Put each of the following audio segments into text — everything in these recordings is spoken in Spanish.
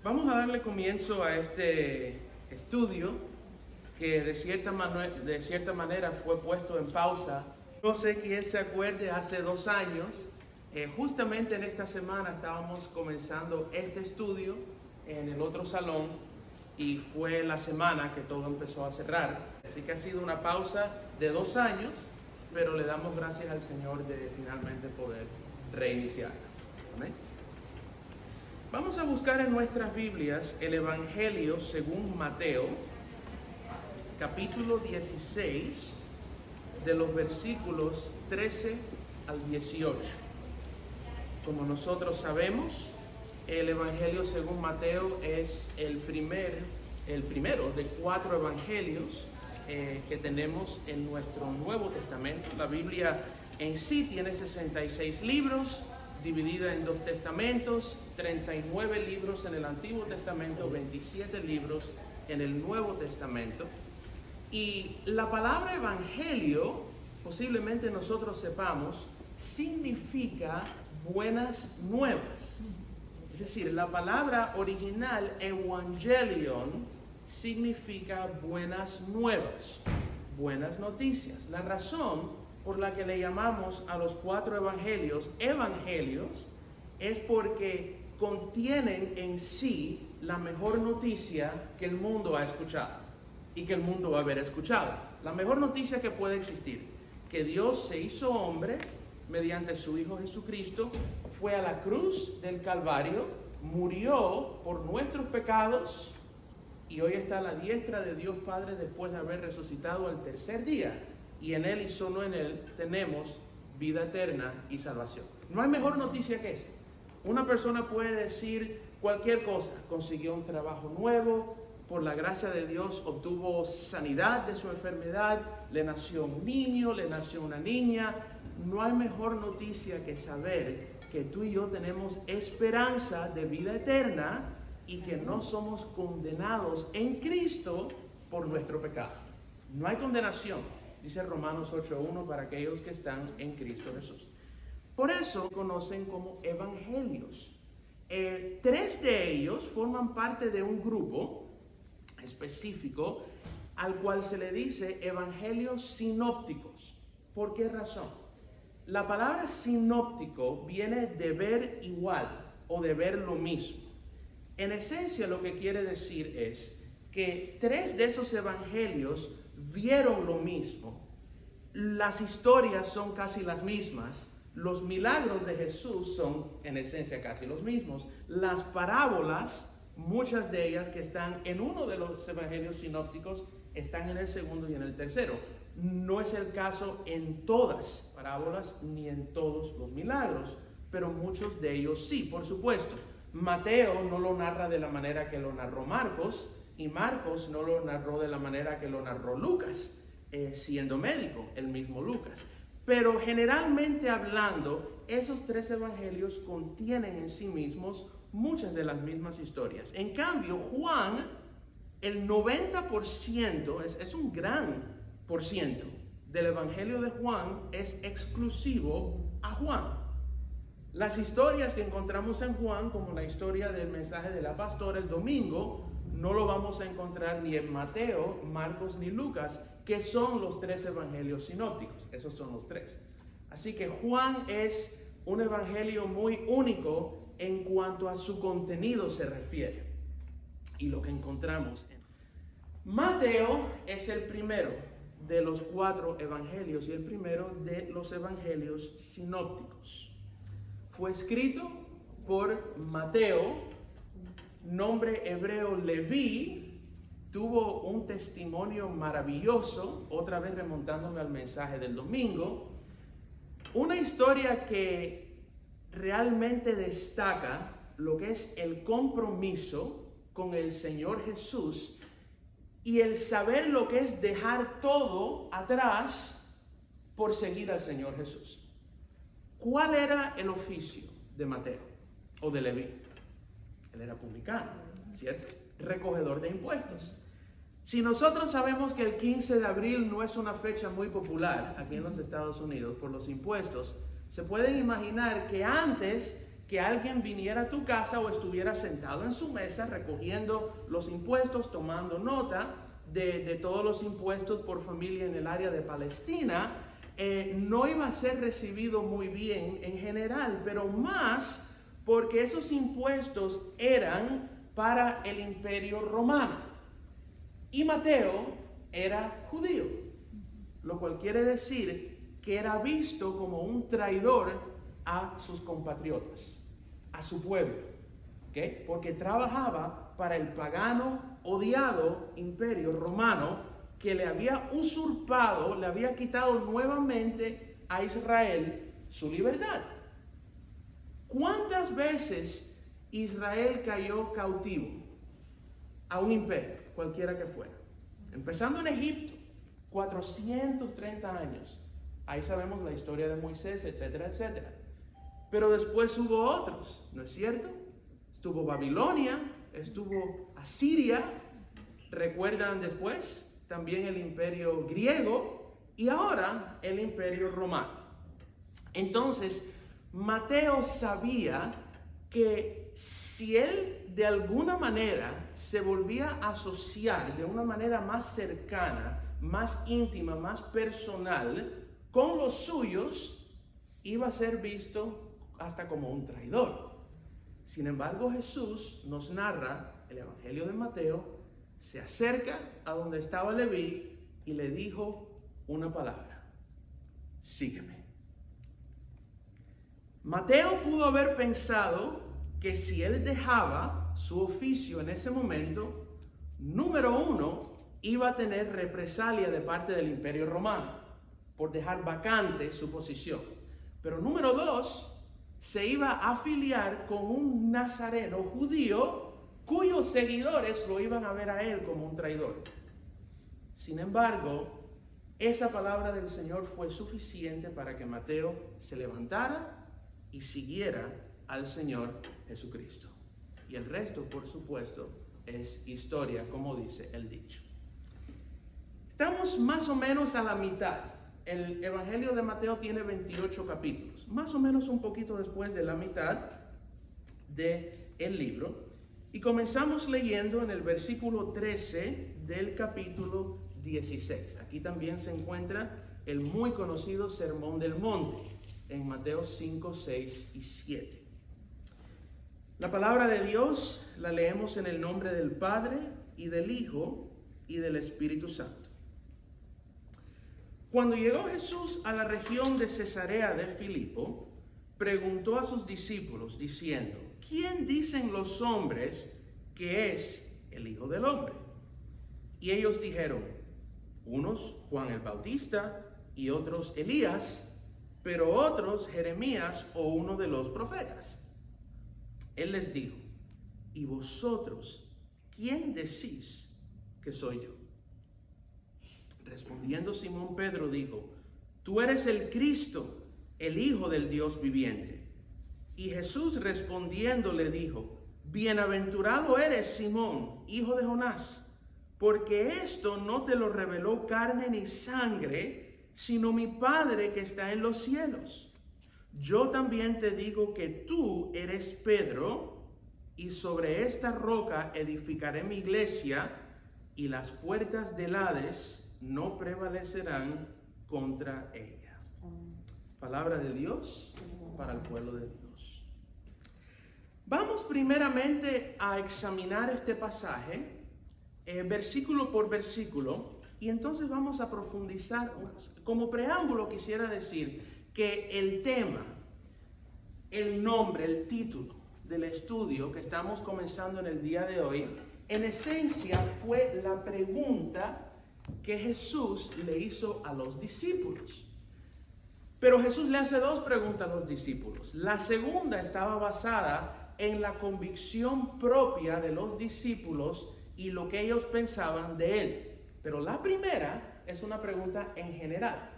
Vamos a darle comienzo a este estudio que de cierta manera fue puesto en pausa. No sé quién se acuerde, hace 2 años, justamente en esta semana estábamos comenzando este estudio en el otro salón y fue la semana que todo empezó a cerrar. Así que ha sido una pausa de 2 años, pero le damos gracias al Señor de finalmente poder reiniciar. Amén. Vamos a buscar en nuestras Biblias el Evangelio según Mateo, capítulo 16, de los versículos 13 al 18. Como nosotros sabemos, el Evangelio según Mateo es el primero de 4 evangelios que tenemos en nuestro Nuevo Testamento. La Biblia en sí tiene 66 libros, dividida en 2 testamentos, 39 libros en el Antiguo Testamento, 27 libros en el Nuevo Testamento. Y la palabra evangelio, posiblemente nosotros sepamos, significa buenas nuevas. Es decir, la palabra original evangelion significa buenas nuevas, buenas noticias. La razón por la que le llamamos a los 4 evangelios es porque contienen en sí la mejor noticia que el mundo ha escuchado y que el mundo va a haber escuchado. La mejor noticia que puede existir, que Dios se hizo hombre mediante su Hijo Jesucristo, fue a la cruz del Calvario, murió por nuestros pecados y hoy está a la diestra de Dios Padre después de haber resucitado al tercer día. Y en Él y solo en Él tenemos vida eterna y salvación. No hay mejor noticia que esa. Una persona puede decir cualquier cosa. Consiguió un trabajo nuevo, por la gracia de Dios obtuvo sanidad de su enfermedad, le nació un niño, le nació una niña. No hay mejor noticia que saber que tú y yo tenemos esperanza de vida eterna y que no somos condenados en Cristo por nuestro pecado. No hay condenación. Dice Romanos 8:1 para aquellos que están en Cristo Jesús. Por eso conocen como evangelios. 3 de ellos forman parte de un grupo específico al cual se le dice evangelios sinópticos. ¿Por qué razón? La palabra sinóptico viene de ver igual o de ver lo mismo. En esencia lo que quiere decir es que 3 de esos evangelios vieron lo mismo. Las historias son casi las mismas. Los milagros de Jesús son en esencia casi los mismos. Las parábolas, muchas de ellas que están en uno de los evangelios sinópticos, están en el segundo y en el tercero. No es el caso en todas parábolas ni en todos los milagros, pero muchos de ellos sí, por supuesto. Mateo no lo narra de la manera que lo narró Marcos, y Marcos no lo narró de la manera que lo narró Lucas, siendo médico, el mismo Lucas. Pero generalmente hablando, esos 3 evangelios contienen en sí mismos muchas de las mismas historias. En cambio, Juan, el 90%, es un gran por ciento del evangelio de Juan es exclusivo a Juan. Las historias que encontramos en Juan, como la historia del mensaje de la pastora el domingo, no lo vamos a encontrar ni en Mateo, Marcos ni Lucas, que son los 3 evangelios sinópticos. Esos son los 3. Así que Juan es un evangelio muy único en cuanto a su contenido se refiere. Y lo que encontramos en Mateo es el primero de los 4 evangelios y el primero de los evangelios sinópticos. Fue escrito por Mateo, nombre hebreo Leví, tuvo un testimonio maravilloso, otra vez remontándome al mensaje del domingo, una historia que realmente destaca lo que es el compromiso con el Señor Jesús y el saber lo que es dejar todo atrás por seguir al Señor Jesús. ¿Cuál era el oficio de Mateo o de Leví? Él era publicano, ¿cierto? Recogedor de impuestos. Si nosotros sabemos que el 15 de abril no es una fecha muy popular aquí en los Estados Unidos por los impuestos, se pueden imaginar que antes que que alguien viniera a tu casa o estuviera sentado en su mesa recogiendo los impuestos, tomando nota de todos los impuestos por familia en el área de Palestina, no iba a ser recibido muy bien en general, pero más porque esos impuestos eran para el Imperio Romano. Y Mateo era judío, lo cual quiere decir que era visto como un traidor a sus compatriotas, a su pueblo, ¿okay? Porque trabajaba para el pagano, odiado Imperio Romano que le había usurpado, le había quitado nuevamente a Israel su libertad. ¿Cuántas veces Israel cayó cautivo a un imperio, cualquiera que fuera? Empezando en Egipto, 430 años. Ahí sabemos la historia de Moisés, etcétera, etcétera. Pero después hubo otros, ¿no es cierto? Estuvo Babilonia, estuvo Asiria, recuerdan después también el imperio griego y ahora el imperio romano. Entonces, Mateo sabía que si él de alguna manera se volvía a asociar de una manera más cercana, más íntima, más personal con los suyos, iba a ser visto hasta como un traidor. Sin embargo, Jesús nos narra el Evangelio de Mateo, se acerca a donde estaba Leví y le dijo una palabra: sígueme. Mateo pudo haber pensado que si él dejaba su oficio en ese momento, número uno, iba a tener represalia de parte del Imperio Romano por dejar vacante su posición. Pero número dos, se iba a afiliar con un nazareno judío cuyos seguidores lo iban a ver a él como un traidor. Sin embargo, esa palabra del Señor fue suficiente para que Mateo se levantara y siguiera al Señor Jesucristo. Y el resto, por supuesto, es historia, como dice el dicho. Estamos más o menos a la mitad. El Evangelio de Mateo tiene 28 capítulos, más o menos un poquito después de la mitad del libro. Y comenzamos leyendo en el versículo 13 del capítulo 16. Aquí también se encuentra el muy conocido Sermón del Monte, en Mateo 5, 6 y 7. La palabra de Dios la leemos en el nombre del Padre, y del Hijo, y del Espíritu Santo. Cuando llegó Jesús a la región de Cesarea de Filipo, preguntó a sus discípulos, diciendo: ¿quién dicen los hombres que es el Hijo del Hombre? Y ellos dijeron: unos Juan el Bautista, y otros Elías, pero otros Jeremías o uno de los profetas. Él les dijo: ¿y vosotros quién decís que soy yo? Respondiendo Simón Pedro dijo: tú eres el Cristo, el Hijo del Dios viviente. Y Jesús respondiendo le dijo: bienaventurado eres, Simón, hijo de Jonás, porque esto no te lo reveló carne ni sangre, sino mi Padre que está en los cielos. Yo también te digo que tú eres Pedro, y sobre esta roca edificaré mi iglesia, y las puertas del Hades no prevalecerán contra ella. Palabra de Dios para el pueblo de Dios. Vamos primeramente a examinar este pasaje, versículo por versículo, y entonces vamos a profundizar. Como preámbulo quisiera decir que el tema, el nombre, el título del estudio que estamos comenzando en el día de hoy, en esencia fue la pregunta que Jesús le hizo a los discípulos. Pero Jesús le hace dos preguntas a los discípulos. La segunda estaba basada en la convicción propia de los discípulos y lo que ellos pensaban de él. Pero la primera es una pregunta en general.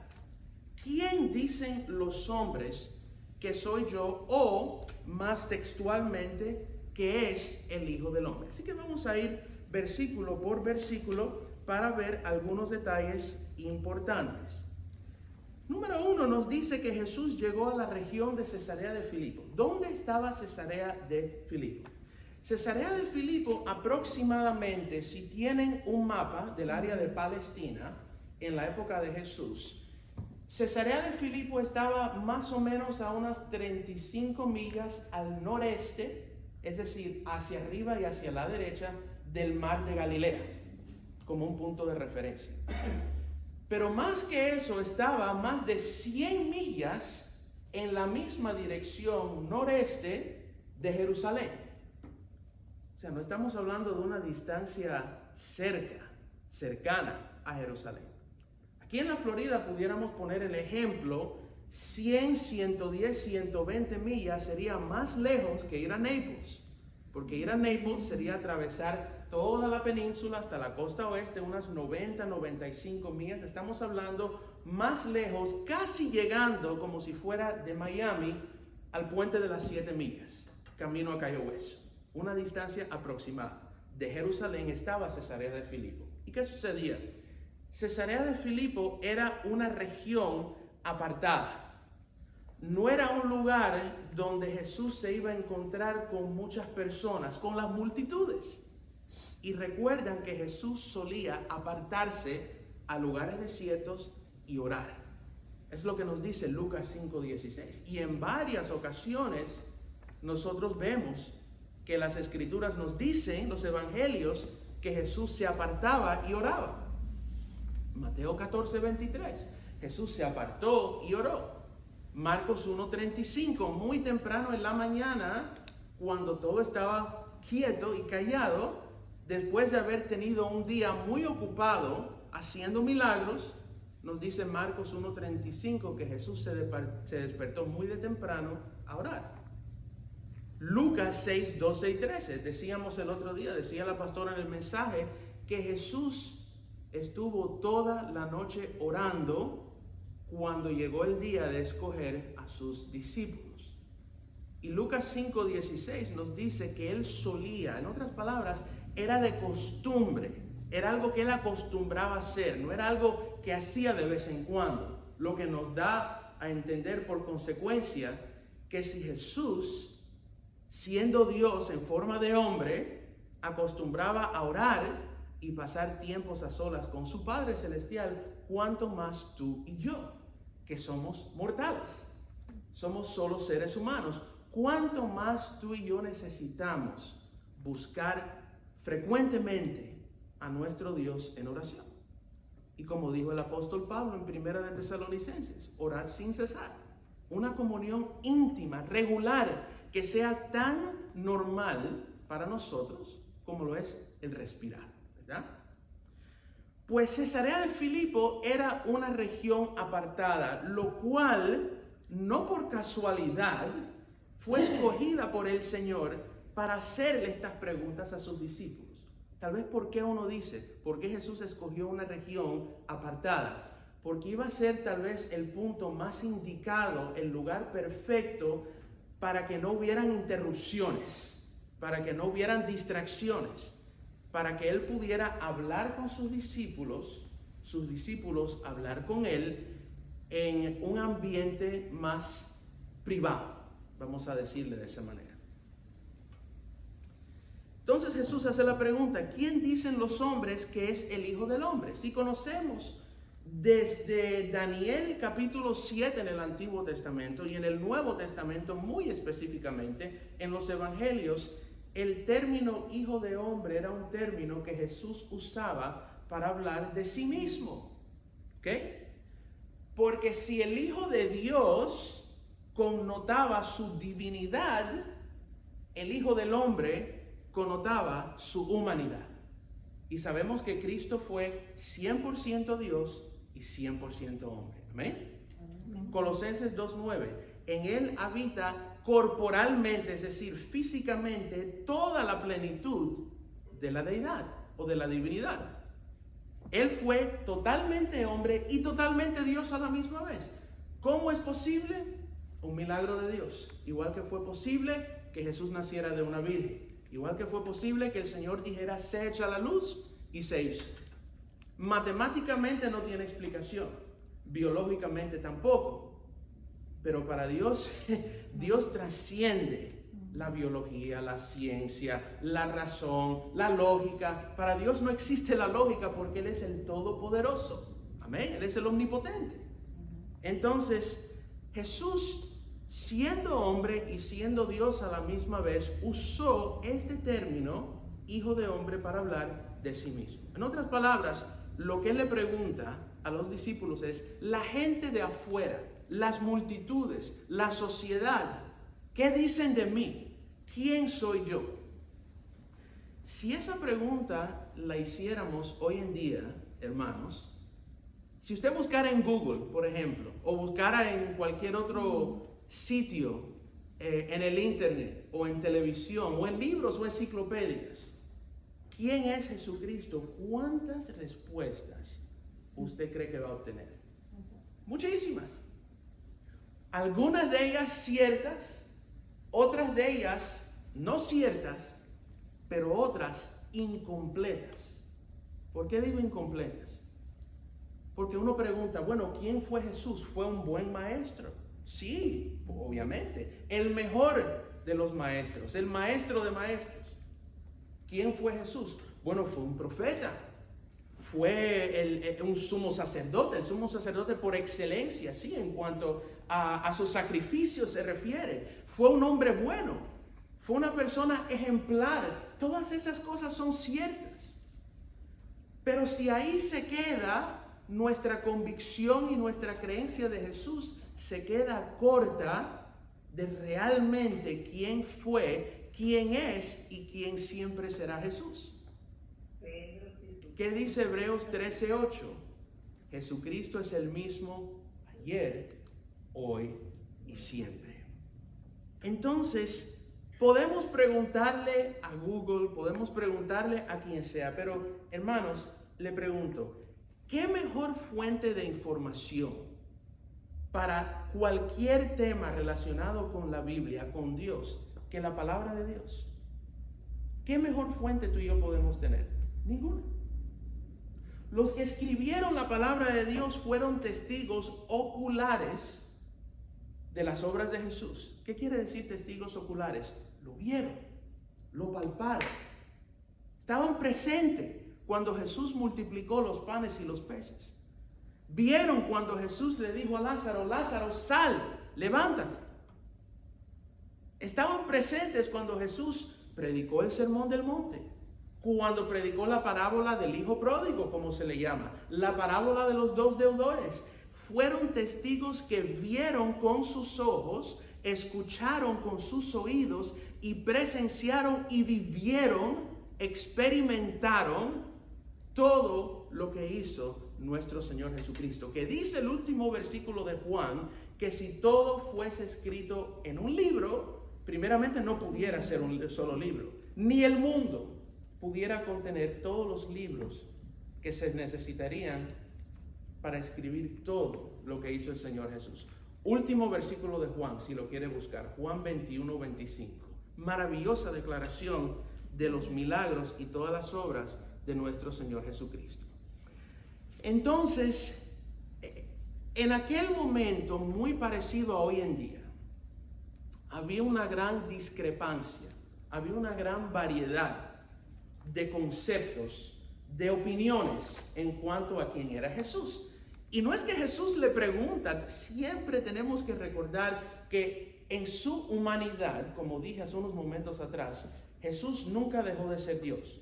¿Quién dicen los hombres que soy yo? O, más textualmente, que es el Hijo del Hombre. Así que vamos a ir versículo por versículo para ver algunos detalles importantes. Número 1 nos dice que Jesús llegó a la región de Cesarea de Filipo. ¿Dónde estaba Cesarea de Filipo? Cesarea de Filipo aproximadamente, si tienen un mapa del área de Palestina en la época de Jesús, Cesarea de Filipo estaba más o menos a unas 35 millas al noreste, es decir, hacia arriba y hacia la derecha del mar de Galilea, como un punto de referencia. Pero más que eso, estaba más de 100 millas en la misma dirección noreste de Jerusalén. O sea, no estamos hablando de una distancia cercana a Jerusalén. Aquí en la Florida pudiéramos poner el ejemplo, 100, 110, 120 millas sería más lejos que ir a Naples, porque ir a Naples sería atravesar toda la península hasta la costa oeste, unas 90, 95 millas. Estamos hablando más lejos, casi llegando como si fuera de Miami al puente de las 7 millas, camino a Cayo Hueso. Una distancia aproximada. De Jerusalén estaba Cesarea de Filipo. ¿Y qué sucedía? Cesarea de Filipo era una región apartada. No era un lugar donde Jesús se iba a encontrar con muchas personas, con las multitudes. Y recuerdan que Jesús solía apartarse a lugares desiertos y orar. Es lo que nos dice Lucas 5:16. Y en varias ocasiones nosotros vemos que las escrituras nos dicen, los evangelios, que Jesús se apartaba y oraba. Mateo 14:23, Jesús se apartó y oró. Marcos 1:35, muy temprano en la mañana, cuando todo estaba quieto y callado, después de haber tenido un día muy ocupado haciendo milagros, nos dice Marcos 1:35 que Jesús se despertó muy de temprano a orar. Lucas 6:12 y 13, decíamos el otro día, decía la pastora en el mensaje, que Jesús estuvo toda la noche orando cuando llegó el día de escoger a sus discípulos. Y Lucas 5:16 nos dice que él solía, en otras palabras, era de costumbre, era algo que él acostumbraba a hacer, no era algo que hacía de vez en cuando, lo que nos da a entender por consecuencia que si Jesús, siendo Dios en forma de hombre, acostumbraba a orar y pasar tiempos a solas con su Padre Celestial, cuánto más tú y yo, que somos mortales, somos solo seres humanos, cuánto más tú y yo necesitamos buscar frecuentemente a nuestro Dios en oración. Y como dijo el apóstol Pablo en 1 de Tesalonicenses, orad sin cesar, una comunión íntima, regular, que sea tan normal para nosotros como lo es el respirar, ¿verdad? Pues Cesarea de Filipo era una región apartada, lo cual no por casualidad fue escogida por el Señor para hacerle estas preguntas a sus discípulos. Tal vez ¿por qué uno dice? ¿Por qué Jesús escogió una región apartada? Porque iba a ser tal vez el punto más indicado, el lugar perfecto para que no hubieran interrupciones, para que no hubieran distracciones, para que Él pudiera hablar con sus discípulos hablar con Él en un ambiente más privado, vamos a decirle de esa manera. Entonces Jesús hace la pregunta, ¿quién dicen los hombres que es el Hijo del Hombre? Si conocemos desde Daniel capítulo 7 en el Antiguo Testamento y en el Nuevo Testamento muy específicamente en los Evangelios, el término Hijo de Hombre era un término que Jesús usaba para hablar de sí mismo. ¿Ok? Porque si el Hijo de Dios connotaba su divinidad, el Hijo del Hombre connotaba su humanidad. Y sabemos que Cristo fue 100% Dios y 100% hombre. ¿Amén? Colosenses 2:9. En Él habita corporalmente, es decir, físicamente, toda la plenitud de la deidad o de la divinidad. Él fue totalmente hombre y totalmente Dios a la misma vez. ¿Cómo es posible? Un milagro de Dios. Igual que fue posible que Jesús naciera de una virgen. Igual que fue posible que el Señor dijera, se echa la luz, y se hizo. Matemáticamente no tiene explicación. biológicamente tampoco. Pero para Dios, Dios trasciende la biología, la ciencia, la razón, la lógica. Para Dios no existe la lógica porque Él es el Todopoderoso. Amén. Él es el Omnipotente. Entonces, Jesús, siendo hombre y siendo Dios a la misma vez, usó este término, hijo de hombre, para hablar de sí mismo. En otras palabras, lo que Él le pregunta a los discípulos es: la gente de afuera, las multitudes, la sociedad, ¿qué dicen de mí? ¿Quién soy yo? Si esa pregunta la hiciéramos hoy en día, hermanos, si usted buscara en Google, por ejemplo, o buscara en cualquier otro sitio, en el internet, o en televisión, o en libros o enciclopedias, ¿quién es Jesucristo? ¿Cuántas respuestas usted cree que va a obtener? Muchísimas. Algunas de ellas ciertas, otras de ellas no ciertas, pero otras incompletas. ¿Por qué digo incompletas? Porque uno pregunta, bueno, ¿quién fue Jesús? ¿Fue un buen maestro? Sí, obviamente. El mejor de los maestros, el maestro de maestros. ¿Quién fue Jesús? Bueno, fue un profeta. Fue un sumo sacerdote, el sumo sacerdote por excelencia, sí, en cuanto a sus sacrificios se refiere. Fue un hombre bueno, fue una persona ejemplar. Todas esas cosas son ciertas. Pero si ahí se queda nuestra convicción y nuestra creencia de Jesús, se queda corta de realmente quién fue, quién es y quién siempre será Jesús. ¿Qué dice Hebreos 13:8? Jesucristo es el mismo ayer, hoy y siempre. Entonces, podemos preguntarle a Google, podemos preguntarle a quien sea, pero hermanos, le pregunto, ¿qué mejor fuente de información para cualquier tema relacionado con la Biblia, con Dios, que la palabra de Dios? ¿Qué mejor fuente tú y yo podemos tener? Ninguna. Los que escribieron la palabra de Dios fueron testigos oculares de las obras de Jesús. ¿Qué quiere decir testigos oculares? Lo vieron, lo palparon, estaban presentes cuando Jesús multiplicó los panes y los peces. Vieron cuando Jesús le dijo a Lázaro, Lázaro, sal, levántate. Estaban presentes cuando Jesús predicó el sermón del monte, cuando predicó la parábola del hijo pródigo, como se le llama, la parábola de los dos deudores. Fueron testigos que vieron con sus ojos, escucharon con sus oídos y presenciaron y vivieron, experimentaron todo lo que hizo nuestro Señor Jesucristo. Que dice el último versículo de Juan, que si todo fuese escrito en un libro, primeramente no pudiera ser un solo libro, ni el mundo pudiera contener todos los libros que se necesitarían para escribir todo lo que hizo el Señor Jesús. Último versículo de Juan, si lo quiere buscar, Juan 21:25. Maravillosa declaración de los milagros y todas las obras de nuestro Señor Jesucristo. Entonces, en aquel momento, muy parecido a hoy en día, había una gran discrepancia, había una gran variedad de conceptos, de opiniones en cuanto a quién era Jesús. Y no es que Jesús le pregunta, siempre tenemos que recordar que en su humanidad, como dije hace unos momentos atrás, Jesús nunca dejó de ser Dios.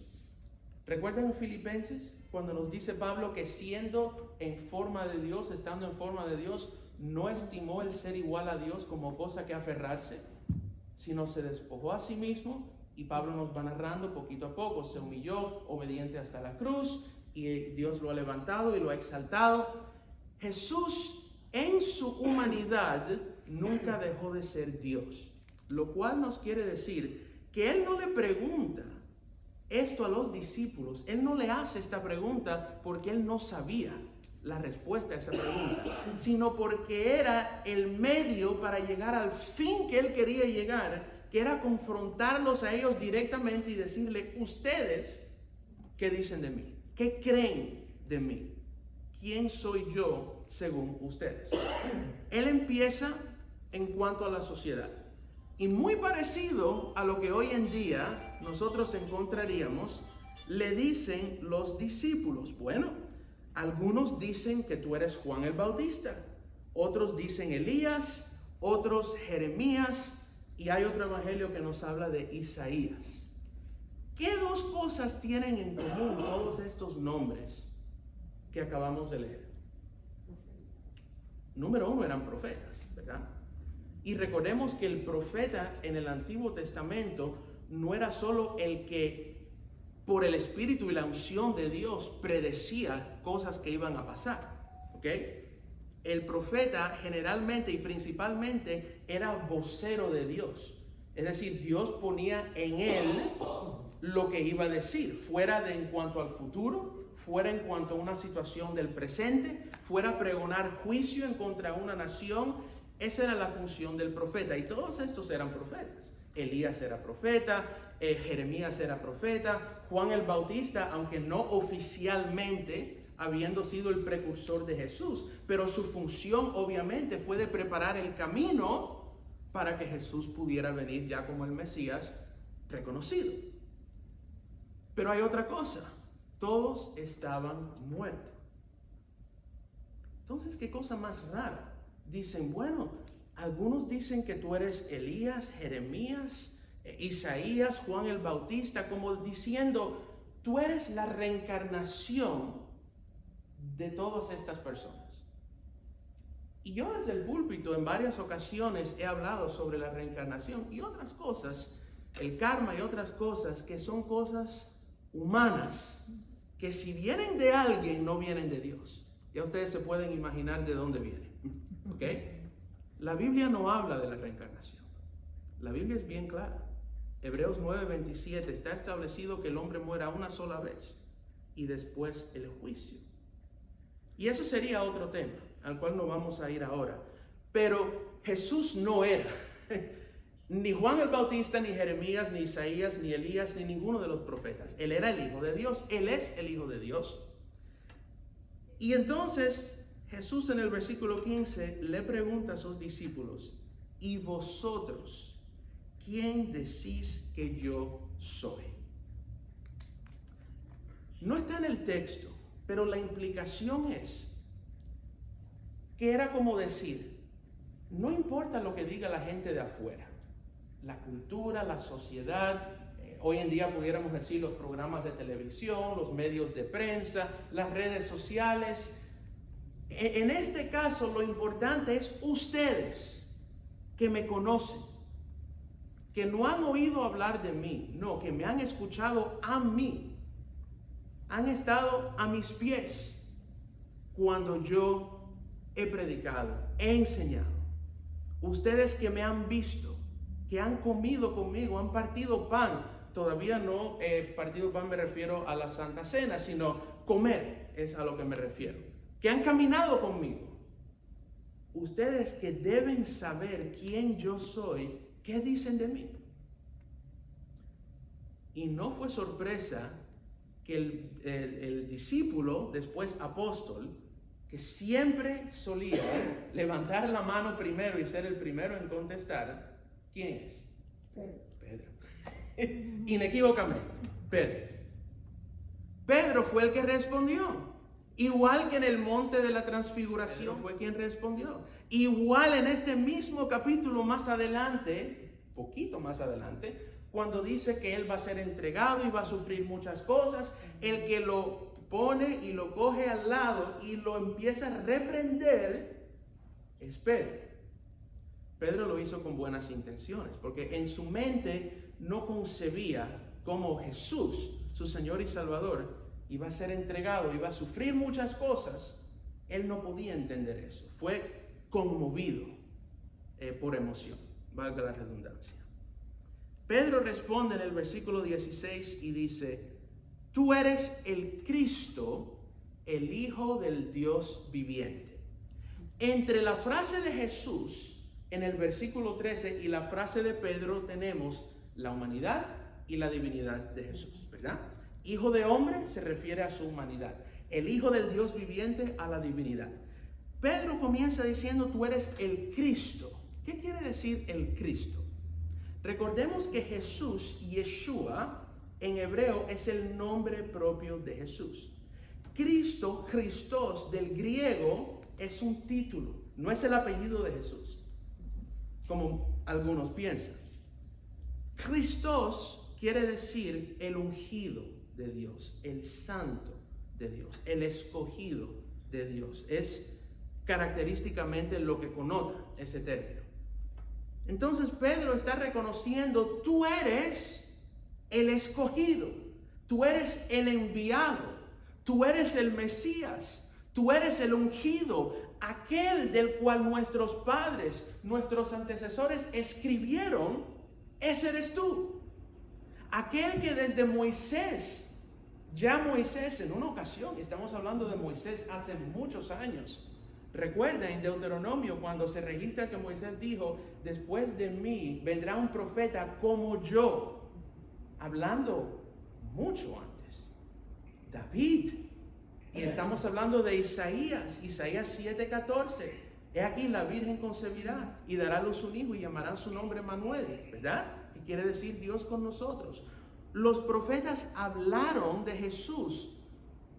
¿Recuerdan en Filipenses cuando nos dice Pablo que siendo en forma de Dios, estando en forma de Dios, no estimó el ser igual a Dios como cosa que aferrarse, sino se despojó a sí mismo? Y Pablo nos va narrando poquito a poco, se humilló, obediente hasta la cruz, y Dios lo ha levantado y lo ha exaltado. Jesús en su humanidad nunca dejó de ser Dios, lo cual nos quiere decir que Él no le pregunta esto a los discípulos, Él no le hace esta pregunta porque Él no sabía la respuesta a esa pregunta, sino porque era el medio para llegar al fin que Él quería llegar, que era confrontarlos a ellos directamente y decirle, ustedes, ¿qué dicen de mí? ¿Qué creen de mí? ¿quién soy yo según ustedes? Él empieza en cuanto a la sociedad. Y muy parecido a lo que hoy en día nosotros encontraríamos, le dicen los discípulos, bueno, algunos dicen que tú eres Juan el Bautista, otros dicen Elías, otros Jeremías, y hay otro evangelio que nos habla de Isaías. ¿Qué dos cosas tienen en común todos estos nombres que acabamos de leer? Número uno, eran profetas, ¿verdad? Y recordemos que el profeta en el Antiguo Testamento no era solo el que por el Espíritu y la unción de Dios predecía cosas que iban a pasar, ¿ok? El profeta generalmente y principalmente era vocero de Dios. Es decir, Dios ponía en él lo que iba a decir, fuera de en cuanto al futuro, fuera en cuanto a una situación del presente, fuera a pregonar juicio en contra de una nación. Esa era la función del profeta, y todos estos eran profetas. Elías era profeta, Jeremías era profeta, Juan el Bautista, aunque no oficialmente, habiendo sido el precursor de Jesús, pero su función obviamente fue de preparar el camino para que Jesús pudiera venir ya como el Mesías reconocido. Pero hay otra cosa, todos estaban muertos. Entonces, ¿qué cosa más rara? Dicen, bueno, algunos dicen que tú eres Elías, Jeremías, Isaías, Juan el Bautista, como diciendo, tú eres la reencarnación de todas estas personas. Y yo desde el púlpito en varias ocasiones he hablado sobre la reencarnación y otras cosas, el karma y otras cosas que son cosas humanas, que si vienen de alguien no vienen de Dios. Ya ustedes se pueden imaginar de dónde vienen, ¿ok? La Biblia no habla de la reencarnación. La Biblia es bien clara. Hebreos 9:27 está establecido que el hombre muera una sola vez y después el juicio. Y eso sería otro tema, al cual no vamos a ir ahora. Pero Jesús no era ni Juan el Bautista, ni Jeremías, ni Isaías, ni Elías, ni ninguno de los profetas. Él era el Hijo de Dios. Él es el Hijo de Dios. Y entonces Jesús en el versículo 15 le pregunta a sus discípulos, ¿y vosotros quién decís que yo soy? No está en el texto, pero la implicación es que era como decir, no importa lo que diga la gente de afuera, la cultura, la sociedad, hoy en día pudiéramos decir los programas de televisión, los medios de prensa, las redes sociales. En este caso lo importante es ustedes que me conocen, que no han oído hablar de mí, no, que me han escuchado a mí. Han estado a mis pies cuando yo he predicado, he enseñado. Ustedes que me han visto, que han comido conmigo, han partido pan. Todavía no partido pan me refiero a la Santa Cena, sino comer es a lo que me refiero. Que han caminado conmigo. Ustedes que deben saber quién yo soy, ¿qué dicen de mí? Y no fue sorpresa que el discípulo, después apóstol, que siempre solía levantar la mano primero y ser el primero en contestar, ¿quién es? Pedro. Inequívocamente, Pedro. Pedro fue el que respondió. Igual que en el monte de la transfiguración fue quien respondió. Igual en este mismo capítulo más adelante, poquito más adelante, cuando dice que él va a ser entregado y va a sufrir muchas cosas, el que lo pone y lo coge al lado y lo empieza a reprender es Pedro. Pedro lo hizo con buenas intenciones, porque en su mente no concebía cómo Jesús, su Señor y Salvador, iba a ser entregado, iba a sufrir muchas cosas. Él no podía entender eso. Fue conmovido por emoción, valga la redundancia. Pedro responde en el versículo 16 y dice, tú eres el Cristo, el Hijo del Dios viviente. Entre la frase de Jesús en el versículo 13 y la frase de Pedro tenemos la humanidad y la divinidad de Jesús, ¿verdad? Hijo de hombre se refiere a su humanidad. el Hijo del Dios viviente a la divinidad. Pedro comienza diciendo, tú eres el Cristo. ¿Qué quiere decir el Cristo? Recordemos que Jesús, Yeshua, en hebreo es el nombre propio de Jesús. Cristo, Christos, del griego, es un título, no es el apellido de Jesús, como algunos piensan. Christos quiere decir el ungido de Dios, el santo de Dios, el escogido de Dios. Es característicamente lo que connota ese término. Entonces Pedro está reconociendo, tú eres el escogido, tú eres el enviado, tú eres el Mesías, tú eres el ungido, aquel del cual nuestros padres, nuestros antecesores escribieron, ese eres tú. Aquel que desde Moisés, ya Moisés en una ocasión, estamos hablando de Moisés hace muchos años. Recuerda en Deuteronomio cuando se registra que Moisés dijo, después de mí vendrá un profeta como yo, hablando mucho antes. David. Y estamos hablando de Isaías 7:14. He aquí la Virgen concebirá y dará a luz un hijo y llamarán su nombre Manuel, ¿verdad? Que quiere decir Dios con nosotros. Los profetas hablaron de Jesús.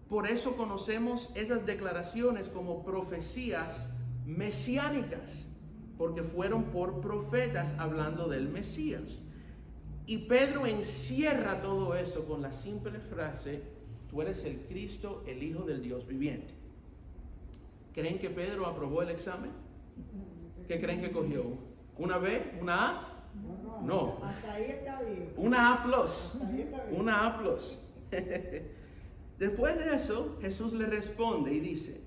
Por eso conocemos esas declaraciones como profecías mesiánicas, porque fueron por profetas hablando del Mesías. Y Pedro encierra todo eso con la simple frase, tú eres el Cristo, el Hijo del Dios viviente. ¿Creen que Pedro aprobó el examen? ¿Qué creen que cogió? ¿Una B? ¿Una A? No. Hasta ahí está bien. Una A+. Hasta ahí está bien. Una A+. Después de eso, Jesús le responde y dice,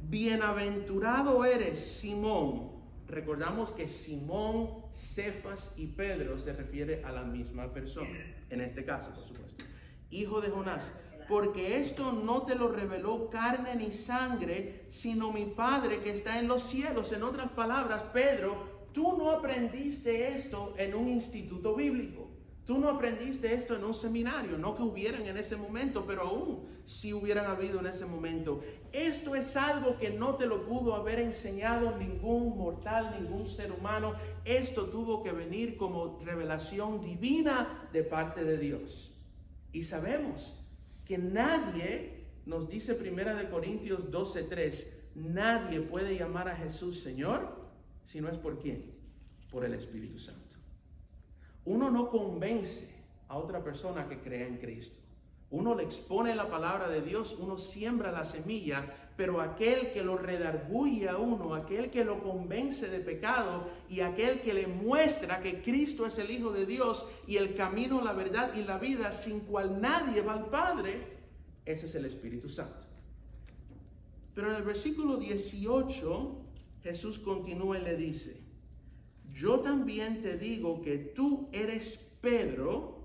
bienaventurado eres, Simón. Recordamos que Simón, Cefas y Pedro se refiere a la misma persona, en este caso, por supuesto. Hijo de Jonás, porque esto no te lo reveló carne ni sangre, sino mi Padre que está en los cielos. En otras palabras, Pedro, tú no aprendiste esto en un instituto bíblico. Tú no aprendiste esto en un seminario, no que hubieran en ese momento, pero aún si hubieran habido en ese momento. Esto es algo que no te lo pudo haber enseñado ningún mortal, ningún ser humano. Esto tuvo que venir como revelación divina de parte de Dios. Y sabemos que nadie, nos dice 1 Corintios 12:3, nadie puede llamar a Jesús Señor, si no es por ¿quién? Por el Espíritu Santo. Uno no convence a otra persona que crea en Cristo. Uno le expone la palabra de Dios, uno siembra la semilla, pero aquel que lo redarguye a uno, aquel que lo convence de pecado y aquel que le muestra que Cristo es el Hijo de Dios y el camino, la verdad y la vida, sin cual nadie va al Padre, ese es el Espíritu Santo. Pero en el versículo 18, Jesús continúa y le dice, yo también te digo que tú eres Pedro,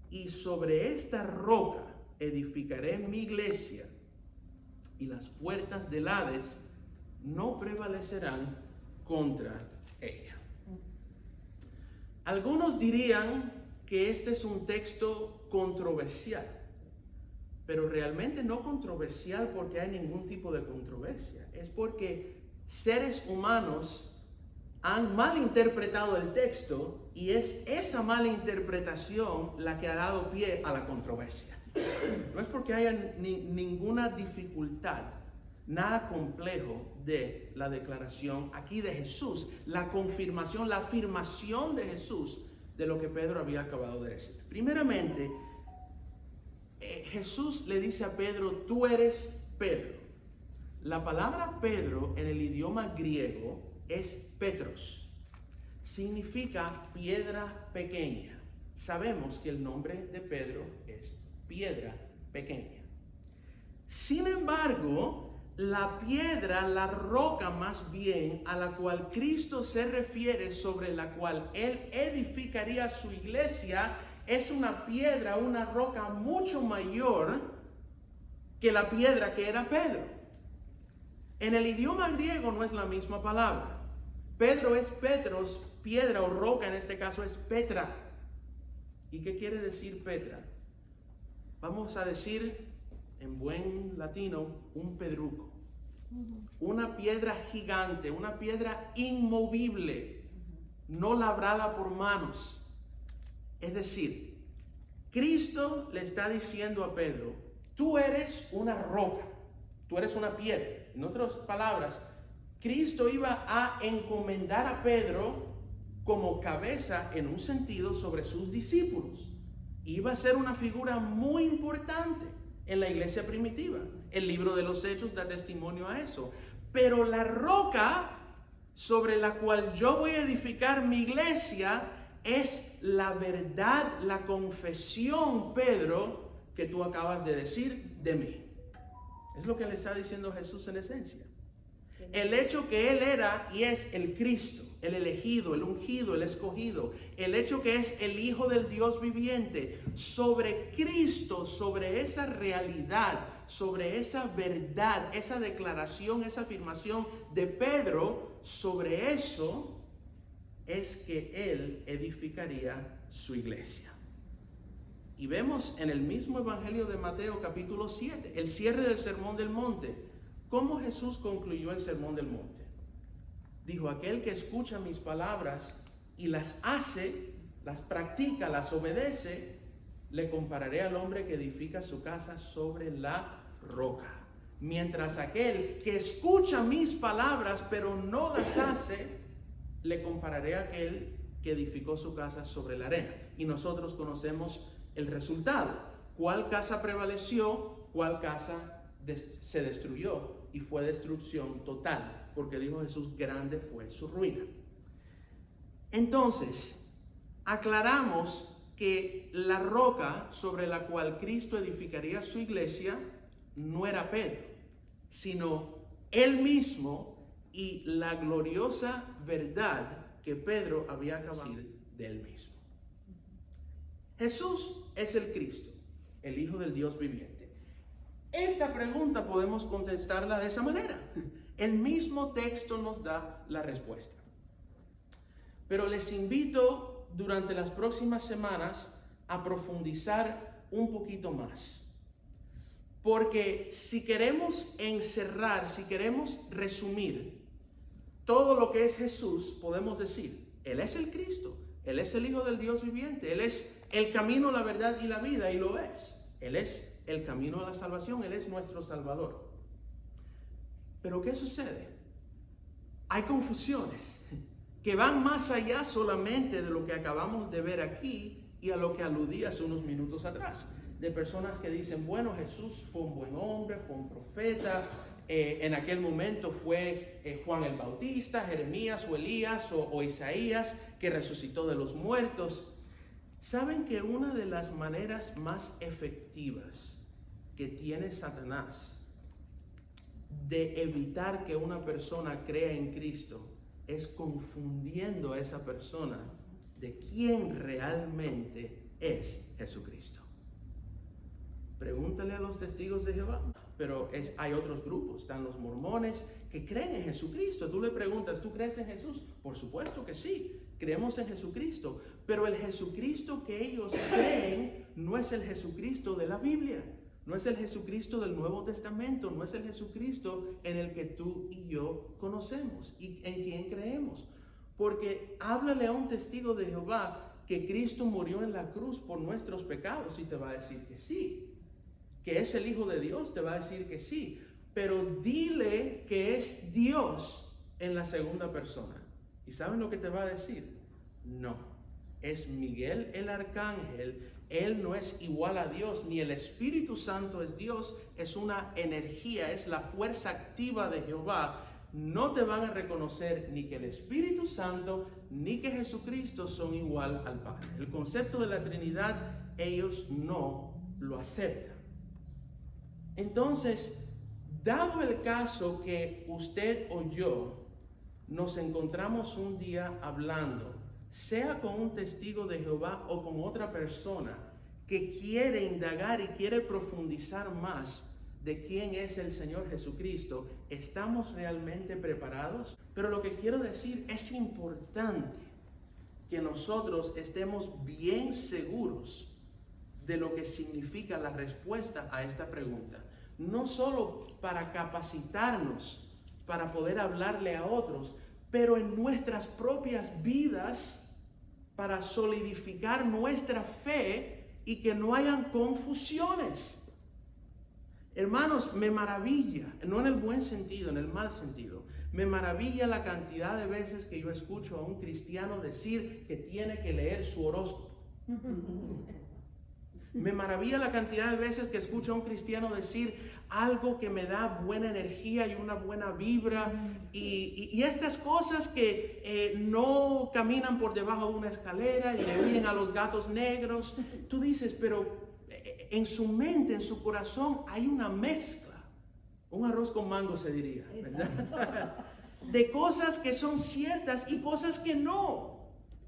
y sobre esta roca edificaré mi iglesia, y las puertas del Hades no prevalecerán contra ella. Algunos dirían que este es un texto controversial, pero realmente no controversial porque hay ningún tipo de controversia. Es porque seres humanos han malinterpretado el texto y es esa mala interpretación la que ha dado pie a la controversia. No es porque haya ninguna dificultad, nada complejo de la declaración aquí de Jesús, la confirmación, la afirmación de Jesús de lo que Pedro había acabado de decir. Primeramente, Jesús le dice a Pedro, tú eres Pedro. La palabra Pedro en el idioma griego es Petros, significa piedra pequeña. Sabemos que el nombre de Pedro es piedra pequeña. Sin embargo, la piedra, la roca más bien, a la cual Cristo se refiere, sobre la cual Él edificaría su iglesia, es una piedra, una roca mucho mayor que la piedra que era Pedro. En el idioma griego no es la misma palabra. Pedro es Petros, piedra o roca, en este caso es Petra. ¿Y qué quiere decir Petra? Vamos a decir en buen latino, un pedruco. Una piedra gigante, una piedra inmovible, no labrada por manos. Es decir, Cristo le está diciendo a Pedro, tú eres una roca, tú eres una piedra. En otras palabras, Cristo iba a encomendar a Pedro como cabeza en un sentido sobre sus discípulos. Iba a ser una figura muy importante en la iglesia primitiva. El libro de los Hechos da testimonio a eso. Pero la roca sobre la cual yo voy a edificar mi iglesia es la verdad, la confesión, Pedro, que tú acabas de decir de mí. Es lo que le está diciendo Jesús en esencia. El hecho que Él era y es el Cristo, el elegido, el ungido, el escogido, el hecho que es el Hijo del Dios viviente, sobre Cristo, sobre esa realidad, sobre esa verdad, esa declaración, esa afirmación de Pedro, sobre eso es que Él edificaría su iglesia. Y vemos en el mismo Evangelio de Mateo capítulo 7, el cierre del Sermón del Monte, cómo Jesús concluyó el Sermón del Monte. Dijo, aquel que escucha mis palabras y las hace, las practica, las obedece, le compararé al hombre que edifica su casa sobre la roca. Mientras aquel que escucha mis palabras pero no las hace, le compararé a aquel que edificó su casa sobre la arena. Y nosotros conocemos el resultado. ¿Cuál casa prevaleció? ¿Cuál casa se destruyó? Y fue destrucción total, porque dijo Jesús, grande fue su ruina. Entonces, aclaramos que la roca sobre la cual Cristo edificaría su iglesia no era Pedro, sino Él mismo y la gloriosa verdad que Pedro había acabado de decir de Él mismo. Jesús es el Cristo, el Hijo del Dios viviente. Esta pregunta podemos contestarla de esa manera. El mismo texto nos da la respuesta. Pero les invito durante las próximas semanas a profundizar un poquito más. Porque si queremos encerrar, si queremos resumir todo lo que es Jesús, podemos decir, Él es el Cristo, Él es el Hijo del Dios viviente, Él es el camino, la verdad y la vida, y lo es. Él es el camino a la salvación, Él es nuestro Salvador. Pero ¿qué sucede? Hay confusiones que van más allá solamente de lo que acabamos de ver aquí y a lo que aludí hace unos minutos atrás, de personas que dicen, bueno, Jesús fue un buen hombre, fue un profeta, en aquel momento fue Juan el Bautista, Jeremías o Elías o Isaías que resucitó de los muertos. ¿Saben que una de las maneras más efectivas que tiene Satanás de evitar que una persona crea en Cristo es confundiendo a esa persona de quién realmente es Jesucristo? Pregúntale a los testigos de Jehová. Pero hay otros grupos, están los mormones que creen en Jesucristo. Tú le preguntas, ¿tú crees en Jesús? Por supuesto que sí, creemos en Jesucristo. Pero el Jesucristo que ellos creen no es el Jesucristo de la Biblia. No es el Jesucristo del Nuevo Testamento. No es el Jesucristo en el que tú y yo conocemos y en quien creemos. Porque háblale a un testigo de Jehová que Cristo murió en la cruz por nuestros pecados y te va a decir que sí. Que es el Hijo de Dios, te va a decir que sí. Pero dile que es Dios en la segunda persona. ¿Y saben lo que te va a decir? No. Es Miguel el arcángel. Él no es igual a Dios, ni el Espíritu Santo es Dios. Es una energía, es la fuerza activa de Jehová. No te van a reconocer ni que el Espíritu Santo ni que Jesucristo son igual al Padre. El concepto de la Trinidad ellos no lo aceptan. Entonces, dado el caso que usted o yo nos encontramos un día hablando, sea con un testigo de Jehová o con otra persona que quiere indagar y quiere profundizar más de quién es el Señor Jesucristo, ¿estamos realmente preparados? Pero lo que quiero decir, es importante que nosotros estemos bien seguros de lo que significa la respuesta a esta pregunta. No solo para capacitarnos, para poder hablarle a otros, pero en nuestras propias vidas, para solidificar nuestra fe y que no hayan confusiones. Hermanos, me maravilla, no en el buen sentido, en el mal sentido, me maravilla la cantidad de veces que yo escucho a un cristiano decir que tiene que leer su horóscopo. Me maravilla la cantidad de veces que escucho a un cristiano decir algo que me da buena energía y una buena vibra y estas cosas que no caminan por debajo de una escalera y le huyen a los gatos negros. Tú dices, pero en su mente, en su corazón hay una mezcla, un arroz con mango se diría, ¿verdad? De cosas que son ciertas y cosas que no.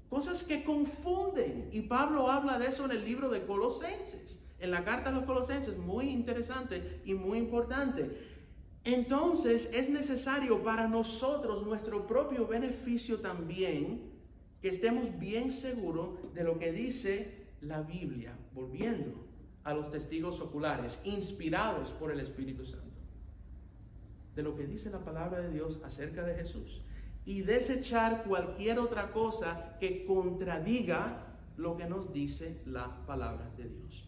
Cosas que confunden. Y Pablo habla de eso en el libro de Colosenses. En la carta a los Colosenses, muy interesante y muy importante. Entonces es necesario para nosotros, nuestro propio beneficio también, que estemos bien seguros de lo que dice la Biblia, volviendo a los testigos oculares, inspirados por el Espíritu Santo. De lo que dice la palabra de Dios acerca de Jesús. Y desechar cualquier otra cosa que contradiga lo que nos dice la palabra de Dios.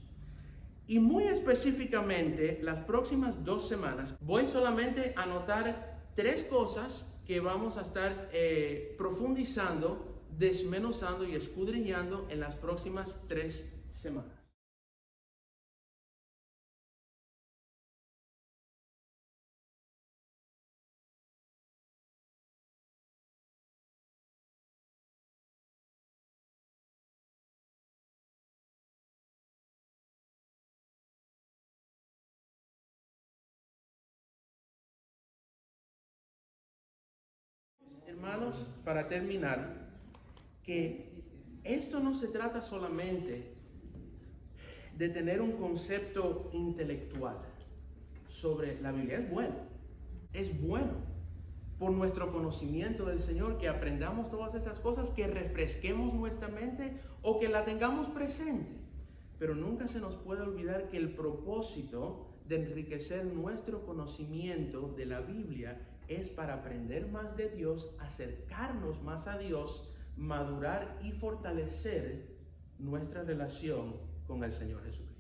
Y muy específicamente, las próximas 2 semanas, voy solamente a anotar 3 cosas que vamos a estar profundizando, desmenuzando y escudriñando en las próximas 3 semanas. Hermanos, para terminar, que esto no se trata solamente de tener un concepto intelectual sobre la Biblia. Es bueno por nuestro conocimiento del Señor que aprendamos todas esas cosas, que refresquemos nuestra mente o que la tengamos presente. Pero nunca se nos puede olvidar que el propósito de enriquecer nuestro conocimiento de la Biblia es para aprender más de Dios, acercarnos más a Dios, madurar y fortalecer nuestra relación con el Señor Jesucristo.